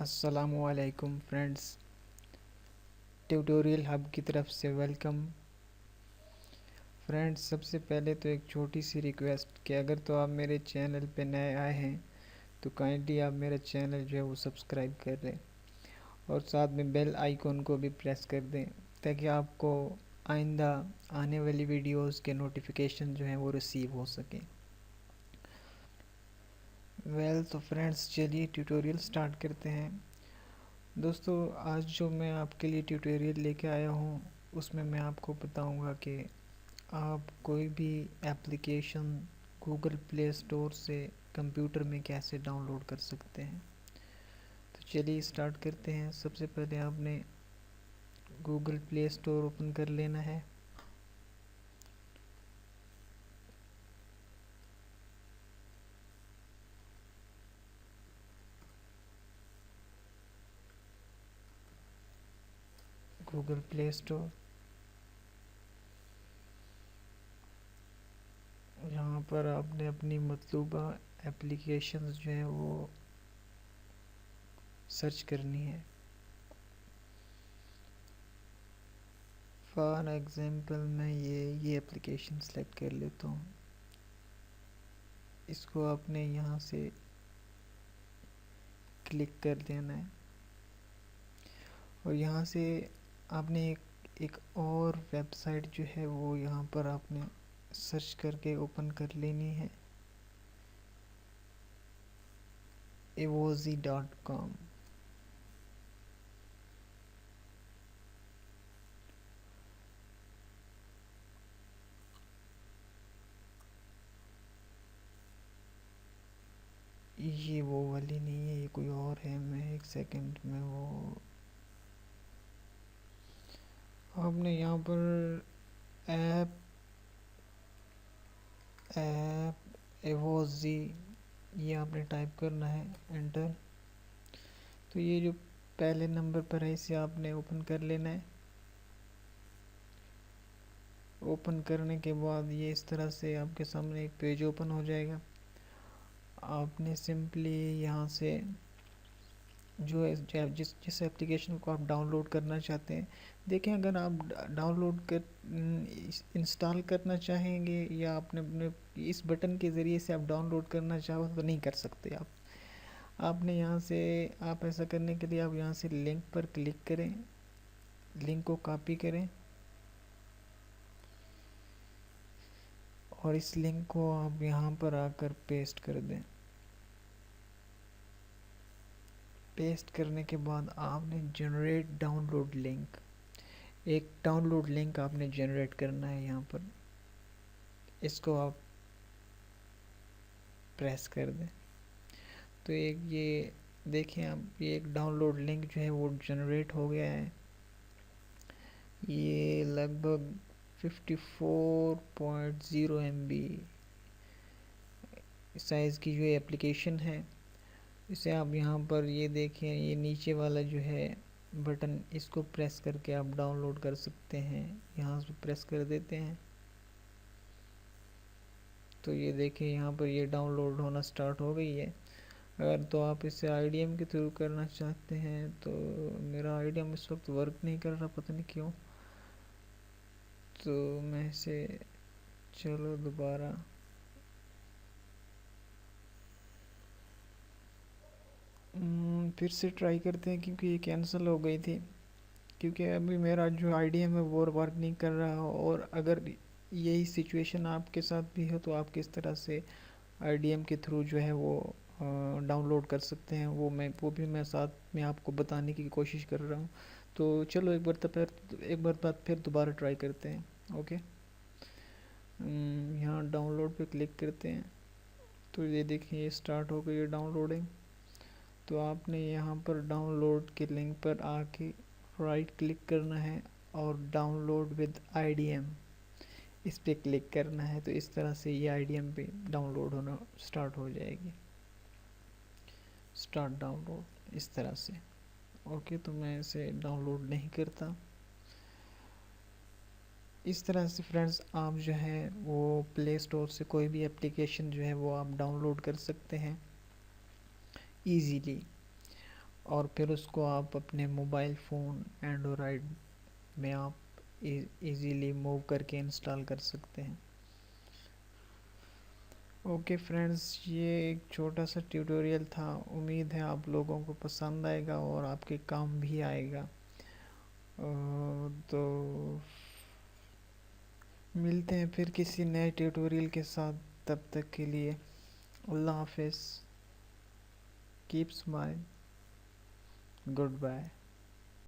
अस्सलामु अलैकुम friends, tutorial hub की तरफ से वेलकम। फ्रेंड्स, सबसे पहले तो एक छोटी सी रिक्वेस्ट कि अगर तो आप मेरे चैनल पे नए आए हैं तो काइंडली आप मेरा चैनल जो है वो सब्सक्राइब कर दें और साथ में बेल आइकॉन को भी प्रेस कर दें ताकि आपको आइंदा आने वाली वीडियोस के नोटिफिकेशन जो हैं वो रिसीव हो सकें। तो फ्रेंड्स, चलिए ट्यूटोरियल स्टार्ट करते हैं। दोस्तों, आज जो मैं आपके लिए ट्यूटोरियल लेके आया हूँ उसमें मैं आपको बताऊँगा कि आप कोई भी एप्लीकेशन गूगल प्ले स्टोर से कंप्यूटर में कैसे डाउनलोड कर सकते हैं। तो चलिए स्टार्ट करते हैं। सबसे पहले आपने गूगल प्ले स्टोर ओपन कर लेना है। गूगल प्ले स्टोर, यहाँ पर आपने अपनी मतलूबा एप्लीकेशंस जो है वो सर्च करनी है। फॉर एग्जांपल मैं ये एप्लीकेशन सेलेक्ट कर लेता हूँ। इसको आपने यहाँ से क्लिक कर देना है और यहाँ से आपने एक और वेबसाइट जो है वो यहाँ पर आपने सर्च करके ओपन कर लेनी है, evozi.com। ये वो वाली नहीं है, ये कोई और है। मैं एक सेकंड में वो आपने यहाँ पर ऐप एवोजी ये आपने टाइप करना है, एंटर। तो ये जो पहले नंबर पर है इसे आपने ओपन कर लेना है। ओपन करने के बाद ये इस तरह से आपके सामने एक पेज ओपन हो जाएगा। आपने सिंपली यहाँ से जो है जिस एप्लीकेशन को आप डाउनलोड करना चाहते हैं, देखें अगर आप डाउनलोड कर इंस्टॉल करना चाहेंगे या अपने इस बटन के ज़रिए से आप डाउनलोड करना चाहो तो नहीं कर सकते आपने यहाँ से आप ऐसा करने के लिए आप यहाँ से लिंक पर क्लिक करें, लिंक को कॉपी करें और इस लिंक को आप यहाँ पर आकर पेस्ट कर दें। पेस्ट करने के बाद आपने जनरेट डाउनलोड लिंक, एक डाउनलोड लिंक आपने जनरेट करना है। यहाँ पर इसको आप प्रेस कर दें तो एक ये देखें आप, ये एक डाउनलोड लिंक जो है वो जनरेट हो गया है। ये लगभग 54.0 MB साइज़ की जो एप्लीकेशन है। इसे आप यहाँ पर ये देखें, ये नीचे वाला जो है बटन, इसको प्रेस करके आप डाउनलोड कर सकते हैं। यहाँ से प्रेस कर देते हैं तो ये देखें यहाँ पर ये डाउनलोड होना स्टार्ट हो गई है। अगर तो आप इसे IDM के थ्रू करना चाहते हैं तो मेरा IDM इस वक्त वर्क नहीं कर रहा, पता नहीं क्यों। तो मैं इसे चलो दोबारा फिर से ट्राई करते हैं क्योंकि ये कैंसिल हो गई थी, क्योंकि अभी मेरा जो IDM है वो वर्क नहीं कर रहा। और अगर यही सिचुएशन आपके साथ भी हो तो आप किस तरह से IDM के थ्रू जो है वो डाउनलोड कर सकते हैं, वो भी मैं साथ में आपको बताने की कोशिश कर रहा हूँ। तो चलो एक बार बाद फिर दोबारा ट्राई करते हैं। ओके, यहाँ डाउनलोड पे क्लिक करते हैं तो ये देखिए ये स्टार्ट हो गई है डाउनलोडिंग। तो आपने यहाँ पर डाउनलोड के लिंक पर आके राइट क्लिक करना है और डाउनलोड विद IDM इस पे क्लिक करना है। तो इस तरह से ये IDM पे डाउनलोड होना स्टार्ट हो जाएगी। स्टार्ट डाउनलोड इस तरह से। ओके, तो मैं इसे डाउनलोड नहीं करता। इस तरह से फ्रेंड्स आप जो है वो प्ले स्टोर से कोई भी एप्लीकेशन जो है वो आप डाउनलोड कर सकते हैं ईज़िली। اور پھر اس کو آپ اپنے موبائل فون اینڈرائڈ میں آپ ایزیلی موو کر کے انسٹال کر سکتے ہیں۔ اوکے فرینڈز، یہ ایک چھوٹا سا ٹیوٹوریل تھا، امید ہے آپ لوگوں کو پسند آئے گا اور آپ کے کام بھی آئے گا۔ تو ملتے ہیں پھر کسی نئے ٹیوٹوریل کے ساتھ، تب تک کے لیے اللہ حافظ، کیپ اسمائل، گڈ بائے۔